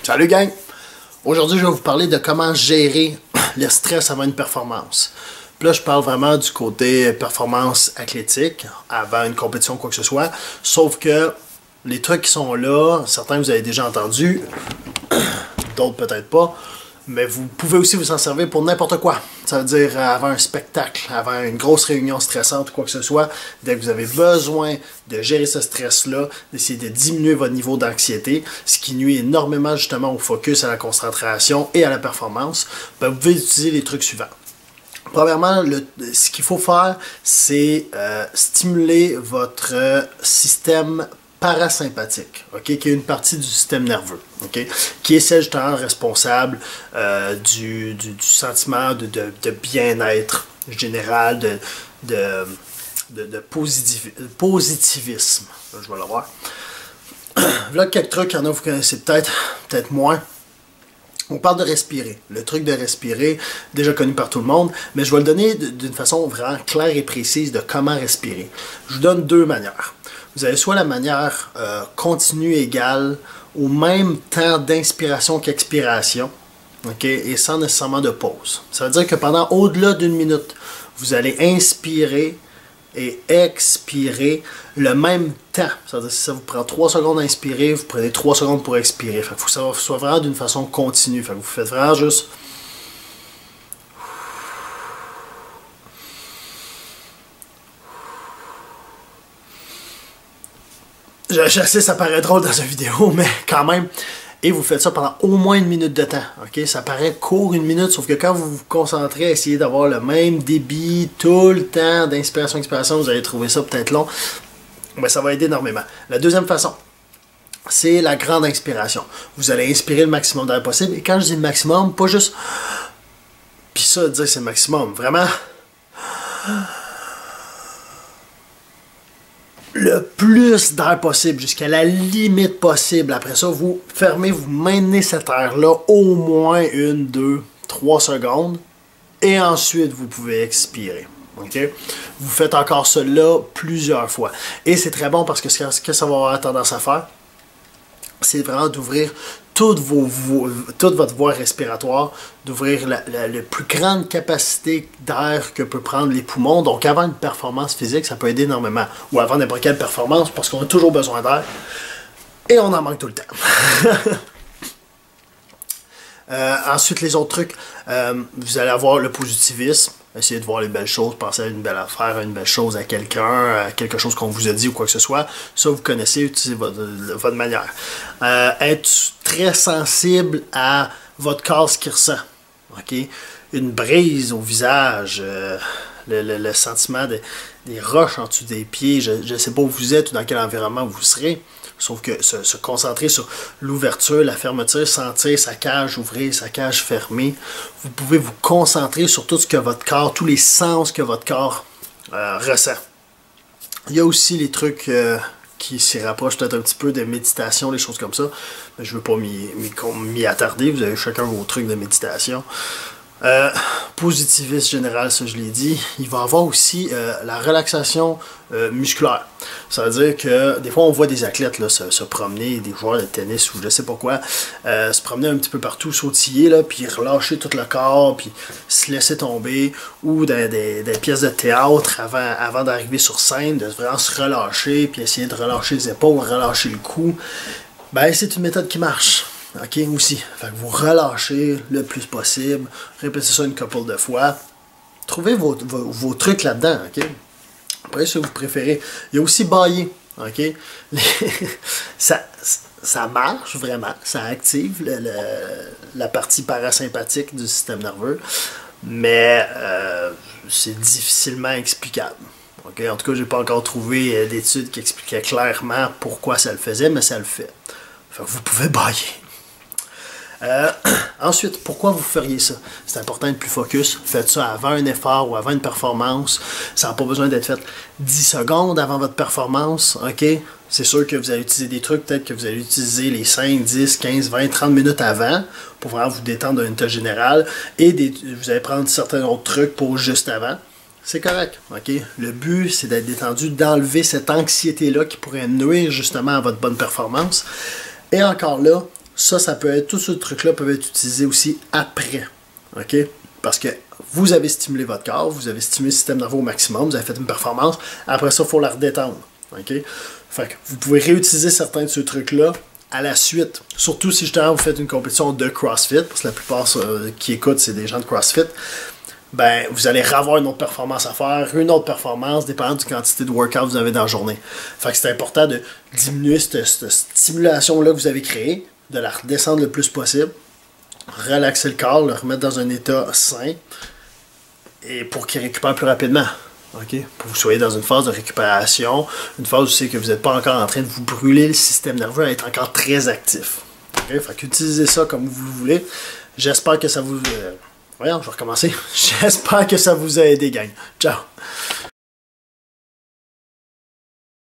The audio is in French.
Salut gang! Aujourd'hui, je vais vous parler de comment gérer le stress avant une performance. Puis là, je parle vraiment du côté performance athlétique, avant une compétition ou quoi que ce soit. Sauf que les trucs qui sont là, certains vous avez déjà entendu, d'autres peut-être pas. Mais vous pouvez aussi vous en servir pour n'importe quoi. Ça veut dire avant un spectacle, avant une grosse réunion stressante ou quoi que ce soit, dès que vous avez besoin de gérer ce stress-là, d'essayer de diminuer votre niveau d'anxiété, ce qui nuit énormément justement au focus, à la concentration et à la performance, ben, vous pouvez utiliser les trucs suivants. Premièrement, ce qu'il faut faire, c'est stimuler votre système parasympathique, okay, qui est une partie du système nerveux, okay, qui est celle justement responsable du sentiment de bien-être général, de positivisme. Là, je vais le voir. Là, quelques trucs, il y en a vous connaissez peut-être moins. On parle de respirer. Le truc de respirer, déjà connu par tout le monde, mais je vais le donner d'une façon vraiment claire et précise de comment respirer. Je vous donne deux manières. Vous avez soit la manière continue égale au même temps d'inspiration qu'expiration, okay, et sans nécessairement de pause. Ça veut dire que pendant au-delà d'une minute, vous allez inspirer et expirer le même temps. Ça veut dire que si ça vous prend 3 secondes à inspirer, vous prenez 3 secondes pour expirer. Il faut que ça soit vraiment d'une façon continue. Fait que vous faites vraiment juste... Je sais, ça paraît drôle dans une vidéo, mais quand même. Et vous faites ça pendant au moins une minute de temps. Okay? Ça paraît court, une minute, sauf que quand vous vous concentrez à essayer d'avoir le même débit tout le temps d'inspiration-expiration, vous allez trouver ça peut-être long. Mais ça va aider énormément. La deuxième façon, c'est la grande inspiration. Vous allez inspirer le maximum d'air possible. Et quand je dis le maximum, pas juste... Puis ça, dire c'est le maximum. Vraiment... le plus d'air possible, jusqu'à la limite possible. Après ça, vous fermez, vous maintenez cet air-là au moins 1, 2, 3 secondes. Et ensuite, vous pouvez expirer. Okay? Vous faites encore cela plusieurs fois. Et c'est très bon parce que ce que ça va avoir tendance à faire, c'est vraiment d'ouvrir toute votre voie respiratoire, d'ouvrir la plus grande capacité d'air que peut prendre les poumons. Donc avant une performance physique, ça peut aider énormément. Ou avant n'importe quelle performance, parce qu'on a toujours besoin d'air. Et on en manque tout le temps. Ensuite, les autres trucs, vous allez avoir le positivisme. Essayez de voir les belles choses, penser à une belle affaire, à une belle chose, à quelqu'un, à quelque chose qu'on vous a dit ou quoi que ce soit. Ça, vous connaissez, utilisez votre manière. Être très sensible à votre corps, ce qu'il ressent. Okay? Une brise au visage, le sentiment des roches en dessous des pieds. Je ne sais pas où vous êtes ou dans quel environnement vous serez. Sauf que se concentrer sur l'ouverture, la fermeture, sentir sa cage ouvrir, sa cage fermer. Vous pouvez vous concentrer sur tout ce que votre corps, tous les sens que votre corps ressent. Il y a aussi les trucs qui s'y rapprochent peut-être un petit peu de méditation, des choses comme ça. Mais je ne veux pas m'y attarder, vous avez chacun vos trucs de méditation. Positiviste général, ça je l'ai dit. Il va y avoir aussi la relaxation musculaire. Ça veut dire que des fois on voit des athlètes là, se promener, des joueurs de tennis ou je sais pas quoi, se promener un petit peu partout, sautiller, là, puis relâcher tout le corps, puis se laisser tomber, ou dans des pièces de théâtre avant d'arriver sur scène, de vraiment se relâcher, puis essayer de relâcher les épaules, relâcher le cou. Ben, c'est une méthode qui marche. OK, aussi. Fait que vous relâchez le plus possible. Répétez ça une couple de fois. Trouvez vos trucs là-dedans, OK? Après, ce que vous préférez. Il y a aussi bailler, OK? Ça marche vraiment. Ça active la partie parasympathique du système nerveux. Mais c'est difficilement explicable. Okay? En tout cas, j'ai pas encore trouvé d'études qui expliquaient clairement pourquoi ça le faisait, mais ça le fait. Fait que vous pouvez bailler. Ensuite, pourquoi vous feriez ça? C'est important d'être plus focus. Faites ça avant un effort ou avant une performance. Ça n'a pas besoin d'être fait 10 secondes avant votre performance. OK? C'est sûr que vous allez utiliser des trucs, peut-être que vous allez utiliser les 5, 10, 15, 20, 30 minutes avant pour vraiment vous détendre d'un état général. Et vous allez prendre certains autres trucs pour juste avant. C'est correct. OK? Le but, c'est d'être détendu, d'enlever cette anxiété-là qui pourrait nuire justement à votre bonne performance. Et encore là, ça peut être, tout ce truc-là peut être utilisé aussi après. OK? Parce que vous avez stimulé votre corps, vous avez stimulé le système nerveux au maximum, vous avez fait une performance, après ça, il faut la redétendre. OK? Fait que vous pouvez réutiliser certains de ces trucs-là à la suite. Surtout si justement vous faites une compétition de CrossFit, parce que la plupart qui écoutent, c'est des gens de CrossFit. Ben, vous allez avoir une autre performance à faire, une autre performance, dépendant de la quantité de workout que vous avez dans la journée. Fait que c'est important de diminuer cette stimulation-là que vous avez créée, de la redescendre le plus possible, relaxer le corps, le remettre dans un état sain, et pour qu'il récupère plus rapidement. Okay? Pour que vous soyez dans une phase de récupération, une phase où c'est que vous n'êtes pas encore en train de vous brûler le système nerveux à être encore très actif. Okay? Fait qu'utilisez ça comme vous le voulez. J'espère que ça vous... Voyons, je vais recommencer. J'espère que ça vous a aidé, gang. Ciao!